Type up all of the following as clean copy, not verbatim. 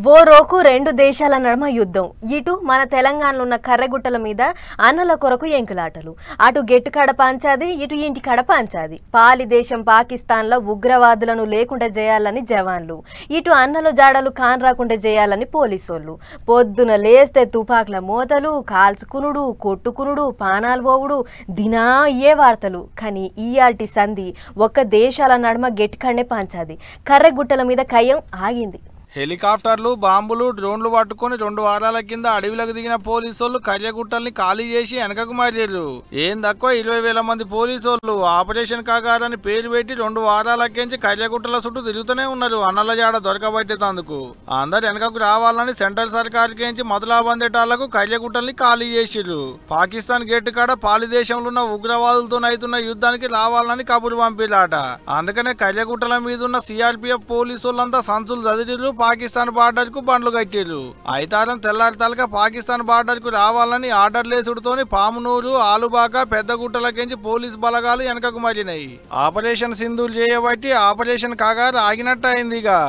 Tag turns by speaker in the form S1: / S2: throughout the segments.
S1: ఓ roku రెండు దేశాల నడుమ యుద్ధం. ఇటు మన తెలంగాణలో ఉన్న కర్రగుట్టల మీద అన్నల కొరకు ఎంకులాటలు. అటు గెట్టుకాడ పంచాది, ఇటు ఇంటికాడ పంచాది. పాలి దేశం పాకిస్తాన్లో ఉగ్రవాదులను లేకుండా చేయాలని జవాన్లు, ఇటు అన్నల జాడలు కాన్ రాకుండా చేయాలని పోలీసోళ్ళు. పొద్దున లేస్తే తుపాకుల మోతలు, కాల్చుకునుడు, కొట్టుకునుడు, పానాలు పోవుడు, దినా ఏ వార్తలు. కానీ ఈయాల్టి సంధి ఒక్క దేశాల నడుమ గెట్టుకాడనే పంచాది. కర్రగుట్టల మీద కయ్యం ఆగింది.
S2: హెలికాప్టర్లు, బాంబులు, డ్రోన్లు పట్టుకుని 2 వారాల కింద అడవిలకు దిగిన పోలీసోళ్లు కర్యగుట్టల్ని ఖాళీ చేసి వెనకకు మారారు. ఏం తక్కువ 20,000 మంది పోలీసోళ్లు ఆపరేషన్ కాగారని పేరు పెట్టి 2 వారాలకించి కర్యగుట్టల చుట్టూ తిరుగుతూనే ఉన్నారు అన్నల జాడ దొరకబట్టేందుకు. అందరు వెనకకు రావాలని సెంట్రల్ సర్కార్కించి మధులాబందేటాలకు కర్యగుట్టల్ని ఖాళీ చేసిర్రు. పాకిస్తాన్ గేటు కాడ పాలి దేశంలో ఉన్న ఉగ్రవాదులతో అవుతున్న యుద్ధానికి రావాలని కబురు పంపిలాట. అందుకనే కర్యగుట్టల మీద ఉన్న సిఆర్పిఎఫ్ పోలీసోళ్ళంతా సంచులు చదివిరు. పాకిస్తాన్ బార్డర్ కు బండ్లు కట్టిరు. అయితారం తెల్లారి తలక పాకిస్తాన్ బార్డర్ కు రావాలని ఆర్డర్ లేసుడుతోని పామునూరు, ఆలుబాక, పెద్దగుట్టలకించి పోలీస్ బలగాలు వెనకకు మరినాయి. ఆపరేషన్ సింధూర్ చేయబట్టి ఆపరేషన్ కాగారు ఆగినట్టు అయిందిగా.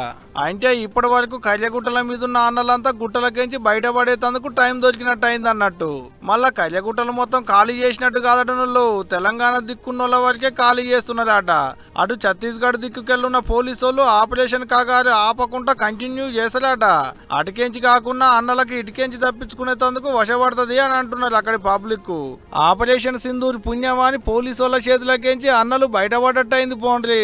S2: అంటే ఇప్పటి వరకు కర్యగుట్టల మీద ఉన్న అన్నలంతా గుట్టలకించి బయటపడేందుకు టైం దొరికినట్టు అయింది అన్నట్టు. మళ్ళా కర్యగుట్టలు మొత్తం ఖాళీ చేసినట్టు కాదటనుల్లో తెలంగాణ దిక్కున్నోళ్ళ వరకే ఖాళీ చేస్తున్నారట. అటు ఛత్తీస్గఢ్ దిక్కుకెళ్ళున్న పోలీసోళ్ళు ఆపరేషన్ కాగారు ఆపకుండా కంటిన్యూ చేస్తారట. అటుకెంచి కాకుండా అన్నలకి ఇటుకెంచి తప్పించుకునేందుకు వశపడుతుంది అని అంటున్నారు అక్కడి పబ్లిక్. ఆపరేషన్ సింధూర్ పుణ్యమాని పోలీసోళ్ళ చేతులకించి అన్నలు బయటపడట్టు అయింది పోండ్రి.